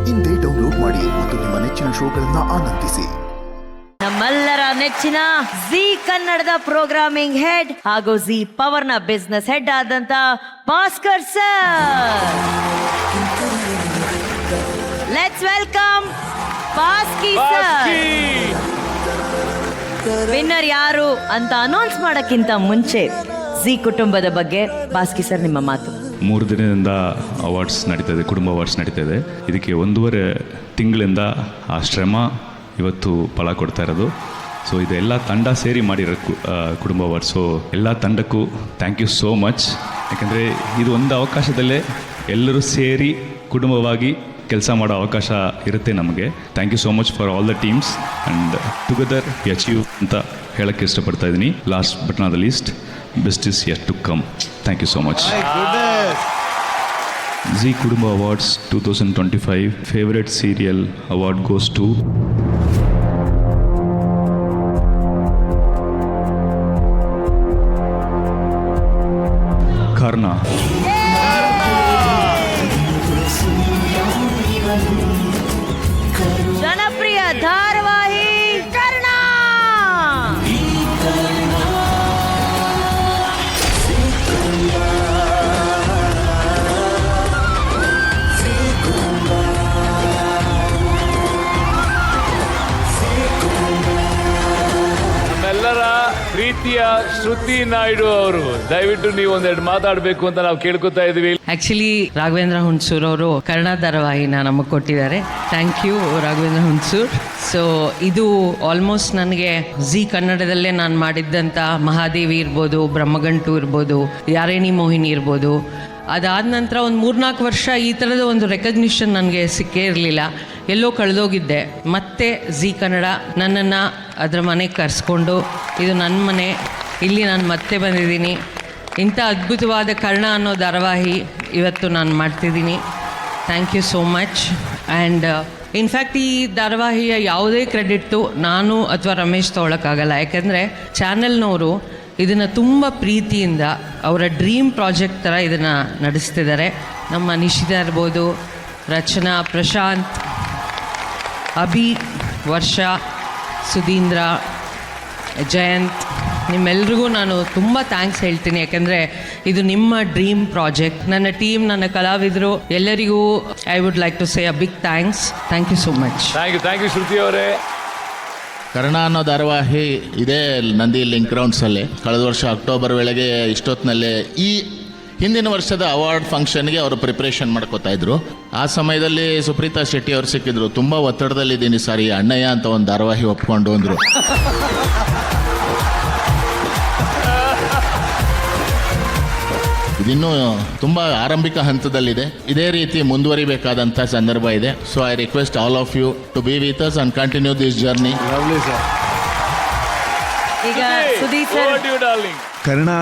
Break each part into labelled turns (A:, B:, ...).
A: ಇಂದೇ ಡೌನ್ಲೋಡ್ ಮಾಡಿ ಮತ್ತು ನಿಮ್ಮ ನೆಚ್ಚಿನ ಶೋಗಳನ್ನ ಆನಂದಿಸಿ.
B: ನಮ್ಮೆಲ್ಲರ ನೆಚ್ಚಿನ ಜಿ ಕನ್ನಡದ ಪ್ರೋಗ್ರಾಮಿಂಗ್ ಹೆಡ್ ಹಾಗೂ ಜಿ ಪವರ್ನ ಬಿಸ್ನೆಸ್ ಹೆಡ್ ಆದಂತ Bhaskar sir. Let's welcome Bhaski sir. Winner ಯಾರು ಅಂತ ಅನೌನ್ಸ್ ಮಾಡಕ್ಕಿಂತ ಮುಂಚೆ ಜಿ ಕುಟುಂಬದ ಬಗ್ಗೆ ಭಾಸ್ಕಿ ಸರ್ ನಿಮ್ಮ ಮಾತು.
C: 3 ದಿನದಿಂದ ಅವಾರ್ಡ್ಸ್ ನಡೀತದೆ, ಕುಟುಂಬ ಅವಾರ್ಡ್ಸ್ ನಡೀತದೆ. ಇದಕ್ಕೆ 1.5 ತಿಂಗಳಿಂದ ಆ ಶ್ರಮ ಇವತ್ತು ಫಲ ಕೊಡ್ತಾ ಇರೋದು. ಸೊ ಇದೆಲ್ಲ ತಂಡ ಸೇರಿ ಮಾಡಿರೋ ಕುಟುಂಬ ಅವಾರ್ಡ್ಸ್. ಸೊ ಎಲ್ಲ ತಂಡಕ್ಕೂ ಥ್ಯಾಂಕ್ ಯು ಸೋ ಮಚ್. ಯಾಕೆಂದರೆ ಇದು ಒಂದು ಅವಕಾಶದಲ್ಲೇ ಎಲ್ಲರೂ ಸೇರಿ ಕುಟುಂಬವಾಗಿ ಕೆಲಸ ಮಾಡೋ ಅವಕಾಶ ಇರುತ್ತೆ ನಮಗೆ. Thank you so much for all the teams and together we achieve ಅಂತ ಹೇಳೋಕ್ಕೆ ಇಷ್ಟಪಡ್ತಾ ಇದ್ದೀನಿ. Last but not the least, best is yet to come. Thank you so much. Zee Kudumba Awards 2025 Favorite Serial Award goes to Karna.
B: ಜನಪ್ರಿಯ ಧಾರಾವಾಹಿ ಕರ್ಣ.
D: ನಮ್ಮೆಲ್ಲರ ಪ್ರೀತಿಯ ಶ್ರುತಿ ನಾಯ್ಡು ಅವರು, ದಯವಿಟ್ಟು ನೀವು ಒಂದೆರಡು ಮಾತಾಡಬೇಕು ಅಂತ ನಾವು ಕೇಳ್ಕೊತಾ ಇದ್ವಿ.
E: ಆ್ಯಕ್ಚುಲಿ ರಾಘವೇಂದ್ರ ಹುಣಸೂರ್ ಅವರು ಕನ್ನಡ ಧಾರಾವಾಹಿನ ನಮಗೆ ಕೊಟ್ಟಿದ್ದಾರೆ. Thank you Raghavendra Hunsur. So ಇದು ಆಲ್ಮೋಸ್ಟ್ ನನಗೆ ಜಿ ಕನ್ನಡದಲ್ಲೇ ನಾನು ಮಾಡಿದ್ದಂಥ ಮಹಾದೇವಿ ಇರ್ಬೋದು, ಬ್ರಹ್ಮಗಂಟು ಇರ್ಬೋದು, ಯಾರೇಣಿ ಮೋಹಿನಿ ಇರ್ಬೋದು. ಅದಾದ ನಂತರ ಒಂದು 3-4 ವರ್ಷ ಈ ಥರದ ಒಂದು ರೆಕಗ್ನಿಷನ್ ನನಗೆ ಸಿಕ್ಕೇ ಇರಲಿಲ್ಲ, ಎಲ್ಲೋ ಕಳೆದೋಗಿದ್ದೆ. ಮತ್ತೆ ಜಿ ಕನ್ನಡ ನನ್ನನ್ನು ಅದರ ಮನೆಗೆ ಕರೆಸ್ಕೊಂಡು, ಇದು ನನ್ನ ಮನೆ, ಇಲ್ಲಿ ನಾನು ಮತ್ತೆ ಬಂದಿದ್ದೀನಿ. ಇಂಥ ಅದ್ಭುತವಾದ ಕರ್ಣ ಅನ್ನೋ ಧಾರಾವಾಹಿ ಇವತ್ತು ನಾನು ಮಾಡ್ತಿದ್ದೀನಿ. Thank you so much. And in fact ಈ ಧಾರಾವಾಹಿಯ ಯಾವುದೇ ಕ್ರೆಡಿಟ್ಟು ನಾನು ಅಥವಾ ರಮೇಶ್ ತೊಗೊಳಕ್ಕಾಗಲ್ಲ. ಯಾಕೆಂದರೆ ಚಾನೆಲ್ನವರು ಇದನ್ನು ತುಂಬ ಪ್ರೀತಿಯಿಂದ ಅವರ ಡ್ರೀಮ್ ಪ್ರಾಜೆಕ್ಟ್ ಥರ ಇದನ್ನು ನಡೆಸ್ತಿದ್ದಾರೆ. ನಮ್ಮ ನಿಶಿತಾ ಇರ್ಬೋದು, ರಚನಾ, ಪ್ರಶಾಂತ್, ಅಭಿ, ವರ್ಷ, ಸುಧೀಂದ್ರ, ಜಯಂತ್, ನಿಮ್ಮೆಲ್ರಿಗೂ ನಾನು ತುಂಬ ಥ್ಯಾಂಕ್ಸ್ ಹೇಳ್ತೀನಿ. ಯಾಕೆಂದರೆ ಇದು ನಿಮ್ಮ ಡ್ರೀಮ್ ಪ್ರಾಜೆಕ್ಟ್. ನನ್ನ ಟೀಮ್, ನನ್ನ ಕಲಾವಿದರು ಎಲ್ಲರಿಗೂ I would like to say a big thanks. Thank you so much.
D: Thank you Shruti ಅವರೇ.
F: ಕರ್ಣ ಅನ್ನೋ ಧಾರಾವಾಹಿ ಇದೇ ನಂದಿ ಲಿಂಕ್ ಗ್ರೌಂಡ್ಸಲ್ಲಿ ಕಳೆದ ವರ್ಷ ಅಕ್ಟೋಬರ್ ವೇಳೆಗೆ ಇಷ್ಟೊತ್ತಿನಲ್ಲೇ ಈ ಹಿಂದಿನ ವರ್ಷದ ಅವಾರ್ಡ್ ಫಂಕ್ಷನ್ಗೆ ಅವರು ಪ್ರಿಪ್ರೇಷನ್ ಮಾಡ್ಕೋತಾ ಇದ್ರು. ಆ ಸಮಯದಲ್ಲಿ ಸುಪ್ರೀತಾ ಶೆಟ್ಟಿ ಅವರು ಸಿಕ್ಕಿದ್ರು. ತುಂಬ ಒತ್ತಡದಲ್ಲಿದ್ದೀನಿ ಸರ್, ಈ ಅಣ್ಣಯ್ಯ ಅಂತ ಒಂದು ಧಾರಾವಾಹಿ ಒಪ್ಕೊಂಡು ಅಂದರು. ಇದಿನ್ನೂ ತುಂಬ ಆರಂಭಿಕ ಹಂತದಲ್ಲಿದೆ. ಇದೇ ರೀತಿ ಮುಂದುವರಿಬೇಕಾದಂಥ ಸಂದರ್ಭ ಇದೆ. So I request all of you to be with us and continue this journey.
B: ಈಗ ಸುದೀಪ್ ಸರ್,
G: ಕರ್ಣ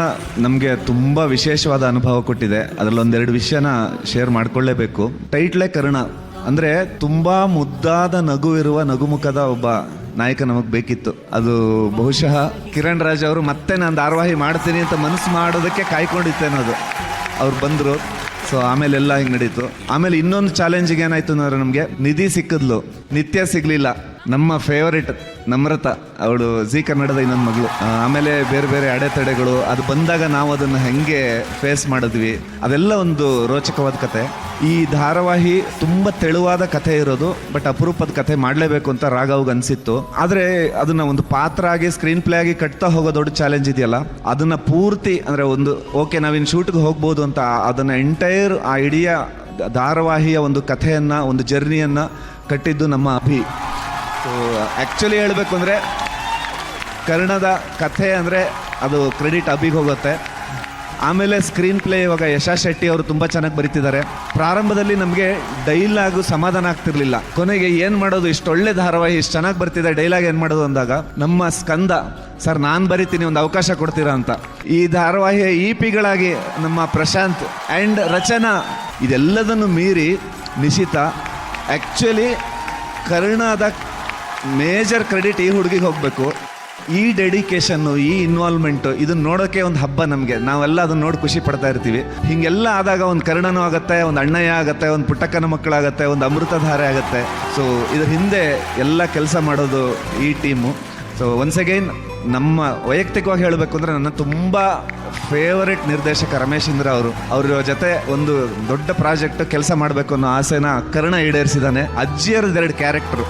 G: ನಮಗೆ ತುಂಬ ವಿಶೇಷವಾದ ಅನುಭವ ಕೊಟ್ಟಿದೆ. ಅದರಲ್ಲಿ 1-2 ವಿಷಯನ ಶೇರ್ ಮಾಡ್ಕೊಳ್ಳೇಬೇಕು. ಟೈಟ್ಲೇ ಕರ್ಣ ಅಂದರೆ ತುಂಬ ಮುದ್ದಾದ ನಗು ಇರುವ ನಗುಮುಖದ ಒಬ್ಬ ನಾಯಕ ನಮಗೆ ಬೇಕಿತ್ತು. ಅದು ಬಹುಶಃ ಕಿರಣ್ ರಾಜ್ ಅವರು ಮತ್ತೆ ನಾನು ಧಾರಾವಾಹಿ ಮಾಡ್ತೀನಿ ಅಂತ ಮನಸ್ಸು ಮಾಡೋದಕ್ಕೆ ಕಾಯ್ಕೊಂಡಿತ್ತೇನೋದು. ಅವ್ರು ಬಂದರು. ಸೊ ಆಮೇಲೆಲ್ಲ ಹಿಂಗೆ ನಡೀತು. ಆಮೇಲೆ ಇನ್ನೊಂದು ಚಾಲೆಂಜಿಗೆ ಏನಾಯ್ತು ಅಂದ್ರೆ, ನಮಗೆ ನಿಧಿ ಸಿಕ್ಕಿದ್ಲು, ನಿತ್ಯ ಸಿಗಲಿಲ್ಲ. ನಮ್ಮ ಫೇವರೇಟ್ ನಮ್ರತಾ, ಅವಳು ಜಿ ಕನ್ನಡದ ಇನ್ನೊಂದು ಮಗಳು. ಆಮೇಲೆ ಬೇರೆ ಬೇರೆ ಅಡೆತಡೆಗಳು ಅದು ಬಂದಾಗ ನಾವು ಅದನ್ನು ಹೆಂಗೆ ಫೇಸ್ ಮಾಡಿದ್ವಿ, ಅದೆಲ್ಲ ಒಂದು ರೋಚಕವಾದ ಕತೆ. ಈ ಧಾರಾವಾಹಿ ತುಂಬ ತೆಳುವಾದ ಕಥೆ ಇರೋದು, ಬಟ್ ಅಪರೂಪದ ಕಥೆ ಮಾಡಲೇಬೇಕು ಅಂತ ರಾಘವ್ಗೆ ಅನಿಸಿತ್ತು. ಆದರೆ ಅದನ್ನು ಒಂದು ಪಾತ್ರ ಆಗಿ ಸ್ಕ್ರೀನ್ ಪ್ಲೇ ಆಗಿ ಕಟ್ತಾ ಹೋಗೋ ದೊಡ್ಡ ಚಾಲೆಂಜ್ ಇದೆಯಲ್ಲ, ಅದನ್ನು ಪೂರ್ತಿ ಅಂದರೆ ಒಂದು ಓಕೆ ನಾವಿನ್ನು ಶೂಟ್ಗೆ ಹೋಗ್ಬೋದು ಅಂತ ಅದನ್ನು ಎಂಟೈರ್ ಆ ಇಡೀ ಧಾರಾವಾಹಿಯ ಒಂದು ಕಥೆಯನ್ನು, ಒಂದು ಜರ್ನಿಯನ್ನು ಕಟ್ಟಿದ್ದು ನಮ್ಮ ಅಭಿ. ಸೊ ಆ್ಯಕ್ಚುಲಿ ಹೇಳಬೇಕು ಅಂದರೆ ಕರ್ಣದ ಕಥೆ ಅಂದರೆ ಅದು ಕ್ರೆಡಿಟ್ ಅಭಿಗೆ ಹೋಗುತ್ತೆ. ಆಮೇಲೆ ಸ್ಕ್ರೀನ್ ಪ್ಲೇ ಇವಾಗ ಯಶಾ ಶೆಟ್ಟಿ ಅವರು ತುಂಬ ಚೆನ್ನಾಗಿ ಬರೀತಿದ್ದಾರೆ. ಪ್ರಾರಂಭದಲ್ಲಿ ನಮಗೆ ಡೈಲಾಗು ಸಮಾಧಾನ ಆಗ್ತಿರ್ಲಿಲ್ಲ. ಕೊನೆಗೆ ಏನು ಮಾಡೋದು, ಇಷ್ಟು ಒಳ್ಳೆ ಧಾರಾವಾಹಿ ಇಷ್ಟು ಚೆನ್ನಾಗಿ ಬರ್ತಿದೆ, ಡೈಲಾಗ್ ಏನು ಮಾಡೋದು ಅಂದಾಗ ನಮ್ಮ ಸ್ಕಂದ ಸರ್ ನಾನು ಬರಿತೀನಿ, ಒಂದು ಅವಕಾಶ ಕೊಡ್ತೀರಾ ಅಂತ. ಈ ಧಾರಾವಾಹಿಯ ಇ.ಪಿಗಳಾಗಿ ನಮ್ಮ ಪ್ರಶಾಂತ್ ಆ್ಯಂಡ್ ರಚನಾ, ಇದೆಲ್ಲದನ್ನು ಮೀರಿ ನಿಶಿತಾ. ಆ್ಯಕ್ಚುಲಿ ಕರ್ಣದ ಮೇಜರ್ ಕ್ರೆಡಿಟ್ ಈ ಹುಡುಗಿಗೆ ಹೋಗಬೇಕು. ಈ ಡೆಡಿಕೇಶನ್ನು, ಈ ಇನ್ವಾಲ್ವ್ಮೆಂಟು ಇದನ್ನ ನೋಡೋಕೆ ಒಂದು ಹಬ್ಬ ನಮಗೆ. ನಾವೆಲ್ಲ ಅದನ್ನ ನೋಡಿ ಖುಷಿ ಪಡ್ತಾ ಇರ್ತೀವಿ. ಹಿಂಗೆಲ್ಲ ಆದಾಗ ಒಂದು ಕರ್ಣನೂ ಆಗುತ್ತೆ, ಒಂದು ಅಣ್ಣಯ್ಯ ಆಗುತ್ತೆ, ಒಂದು ಪುಟ್ಟಕ್ಕನ ಮಕ್ಕಳಾಗತ್ತೆ, ಒಂದು ಅಮೃತಧಾರೆ ಆಗುತ್ತೆ. ಸೊ ಇದ್ರ ಹಿಂದೆ ಎಲ್ಲ ಕೆಲಸ ಮಾಡೋದು ಈ ಟೀಮು. ಸೊ ಒನ್ಸ್ ಅಗೈನ್ ನಮ್ಮ ವೈಯಕ್ತಿಕವಾಗಿ ಹೇಳಬೇಕು ಅಂದರೆ ನನ್ನ ತುಂಬ ಫೇವರೆಟ್ ನಿರ್ದೇಶಕ ರಮೇಶ್ ಇಂದ್ರ ಅವ್ರ ಜೊತೆ ಒಂದು ದೊಡ್ಡ ಪ್ರಾಜೆಕ್ಟ್ ಕೆಲಸ ಮಾಡಬೇಕು ಅನ್ನೋ ಆಸೆನ ಕರ್ಣ ಈಡೇರಿಸಿದ್ದಾನೆ. ಅಜ್ಜಿಯರದ್ದು 2 ಕ್ಯಾರೆಕ್ಟ್ರು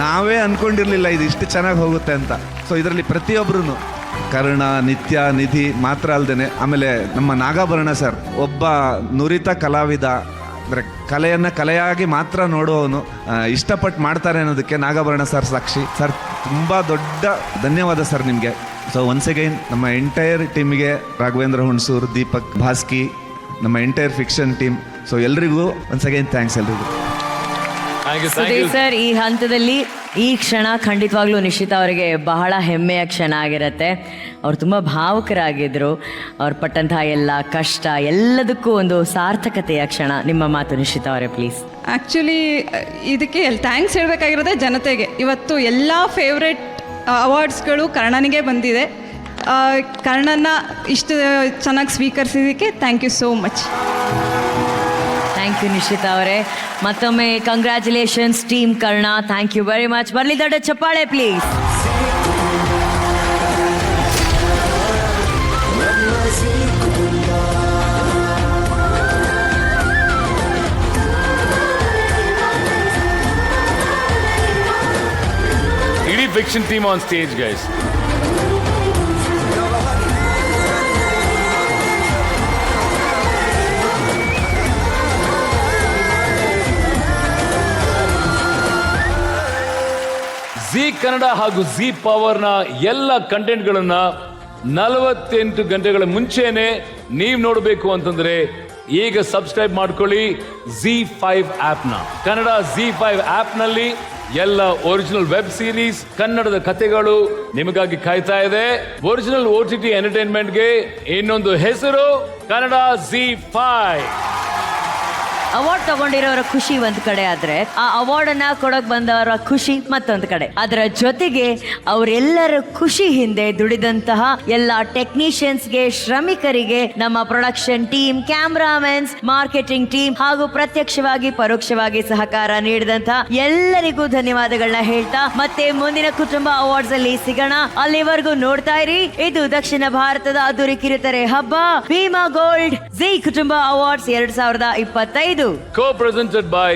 G: ನಾವೇ ಅಂದ್ಕೊಂಡಿರಲಿಲ್ಲ ಇದು ಇಷ್ಟು ಚೆನ್ನಾಗಿ ಹೋಗುತ್ತೆ ಅಂತ. ಸೊ ಇದರಲ್ಲಿ ಪ್ರತಿಯೊಬ್ಬರೂ ಕರ್ಣ, ನಿತ್ಯ, ನಿಧಿ ಮಾತ್ರ ಅಲ್ಲದೆ ಆಮೇಲೆ ನಮ್ಮ ನಾಗಾಭರಣ ಸರ್ ಒಬ್ಬ ನುರಿತ ಕಲಾವಿದ. ಅಂದರೆ ಕಲೆಯನ್ನು ಕಲೆಯಾಗಿ ಮಾತ್ರ ನೋಡುವವನು, ಇಷ್ಟಪಟ್ಟು ಮಾಡ್ತಾರೆ ಅನ್ನೋದಕ್ಕೆ ನಾಗಾಭರಣ ಸರ್ ಸಾಕ್ಷಿ. ಸರ್ ತುಂಬ ದೊಡ್ಡ ಧನ್ಯವಾದ ಸರ್ ನಿಮಗೆ. ಸೊ ಒನ್ಸ್ ಅಗೈನ್ ನಮ್ಮ ಎಂಟೈರ್ ಟೀಮಿಗೆ, ರಾಘವೇಂದ್ರ ಹುಣಸೂರು, ದೀಪಕ್ ಭಾಸ್ಕಿ, ನಮ್ಮ ಎಂಟೈರ್ ಫಿಕ್ಷನ್ ಟೀಮ್, ಸೊ ಎಲ್ರಿಗೂ ಒನ್ಸ್ ಅಗೈನ್ ಥ್ಯಾಂಕ್ಸ್ ಎಲ್ರಿಗೂ.
B: ಸುಧೀರ್ ಸರ್, ಈ ಹಂತದಲ್ಲಿ ಈ ಕ್ಷಣ ಖಂಡಿತವಾಗ್ಲೂ ನಿಶ್ಚಿತ ಅವರಿಗೆ ಬಹಳ ಹೆಮ್ಮೆಯ ಕ್ಷಣ ಆಗಿರುತ್ತೆ. ಅವ್ರು ತುಂಬ ಭಾವುಕರಾಗಿದ್ದರು. ಅವ್ರು ಪಟ್ಟಂತಹ ಎಲ್ಲ ಕಷ್ಟ ಎಲ್ಲದಕ್ಕೂ ಒಂದು ಸಾರ್ಥಕತೆಯ ಕ್ಷಣ. ನಿಮ್ಮ ಮಾತು ನಿಶ್ಚಿತ ಅವರೇ ಪ್ಲೀಸ್.
H: ಆ್ಯಕ್ಚುಲಿ ಇದಕ್ಕೆ ಥ್ಯಾಂಕ್ಸ್ ಹೇಳಬೇಕಾಗಿರೋದೇ ಜನತೆಗೆ. ಇವತ್ತು ಎಲ್ಲ ಫೇವ್ರೆಟ್ ಅವಾರ್ಡ್ಸ್ಗಳು ಕರ್ಣನಿಗೆ ಬಂದಿದೆ. ಕರ್ಣನ ಇಷ್ಟು ಚೆನ್ನಾಗಿ ಸ್ವೀಕರಿಸಿದ್ದಕ್ಕೆ thank you so much.
B: Thank you Nishchita ಅವರೇ. ಮತ್ತೊಮ್ಮೆ congratulations team Karna. Thank you very much. ಬರಲಿ ದೊಡ್ಡ ಚಪ್ಪಾಳೆ ಪ್ಲೀಸ್.
D: ಇಡೀ fiction team on stage guys. Zee Kannada ಹಾಗೂ ಜಿ ಪವರ್ನ ಎಲ್ಲ ಕಂಟೆಂಟ್ಗಳನ್ನ 48 ಗಂಟೆಗಳ ಮುಂಚೆನೆ ನೀವು ನೋಡಬೇಕು ಅಂತಂದ್ರೆ ಈಗ ಸಬ್ಸ್ಕ್ರೈಬ್ ಮಾಡ್ಕೊಳ್ಳಿ ZEE5 ಆಪ್ನ. ಕನ್ನಡ ZEE5 ಆಪ್ನಲ್ಲಿ ಎಲ್ಲ ಒರಿಜಿನಲ್ ವೆಬ್ ಸೀರೀಸ್, ಕನ್ನಡದ ಕಥೆಗಳು ನಿಮಗಾಗಿ ಕಾಯ್ತಾ ಇದೆ. ಒರಿಜಿನಲ್ OTT ಎಂಟರ್ಟೈನ್ಮೆಂಟ್ಗೆ ಇನ್ನೊಂದು ಹೆಸರು ಕನ್ನಡ ZEE5.
B: ಅವಾರ್ಡ್ ತಗೊಂಡಿರೋರ ಖುಷಿ ಒಂದ್ ಕಡೆ ಆದ್ರೆ, ಆ ಅವಾರ್ಡ್ ಅನ್ನ ಕೊಡಕ್ ಬಂದವರ ಖುಷಿ ಮತ್ತೊಂದು ಕಡೆ. ಅದರ ಜೊತೆಗೆ ಅವರೆಲ್ಲರ ಖುಷಿ ಹಿಂದೆ ದುಡಿದಂತಹ ಎಲ್ಲ ಟೆಕ್ನಿಷಿಯನ್ಸ್ಗೆ, ಶ್ರಮಿಕರಿಗೆ, ನಮ್ಮ ಪ್ರೊಡಕ್ಷನ್ ಟೀಮ್, ಕ್ಯಾಮ್ರಾಮನ್ಸ್, ಮಾರ್ಕೆಟಿಂಗ್ ಟೀಮ್ ಹಾಗೂ ಪ್ರತ್ಯಕ್ಷವಾಗಿ ಪರೋಕ್ಷವಾಗಿ ಸಹಕಾರ ನೀಡಿದಂತಹ ಎಲ್ಲರಿಗೂ ಧನ್ಯವಾದಗಳನ್ನ ಹೇಳ್ತಾ ಮತ್ತೆ ಮುಂದಿನ ಕುಟುಂಬ ಅವಾರ್ಡ್ಸ್ ಅಲ್ಲಿ ಸಿಗೋಣ. ಅಲ್ಲಿವರೆಗೂ ನೋಡ್ತಾ ಇರಿ, ಇದು ದಕ್ಷಿಣ ಭಾರತದ ಅದ್ದೂರಿ ಕಿರುತೆರೆ ಹಬ್ಬ ಭೀಮಾ ಗೋಲ್ಡ್ ಜಿ ಕುಟುಂಬ awards 2025.
D: Co-presented by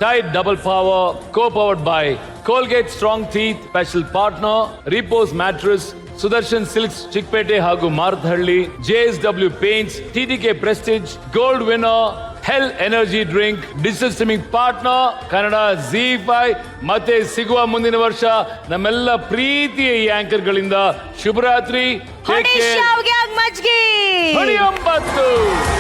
D: Tide Double Power, co-powered by Colgate Strong Teeth, special partner Repose Mattress, Sudarshan Silks Chickpete ಹಾಗೂ Marathahalli, JSW Paints, TTK Prestige, Gold winner Hell Energy Drink, digital streaming partner Kannada ZEE5. ಮತ್ತೆ ಸಿಗುವ ಮುಂದಿನ ವರ್ಷ ನಮ್ಮೆಲ್ಲ ಪ್ರೀತಿಯ ಈ ಆಂಕರ್ಗಳಿಂದ ಶುಭರಾತ್ರಿ.
B: ಹೊಡಿ ಶಾವ್ಗೆ ಆಗ್ ಮಜ್ಗಿ.
D: ಹೊಡಿ 9.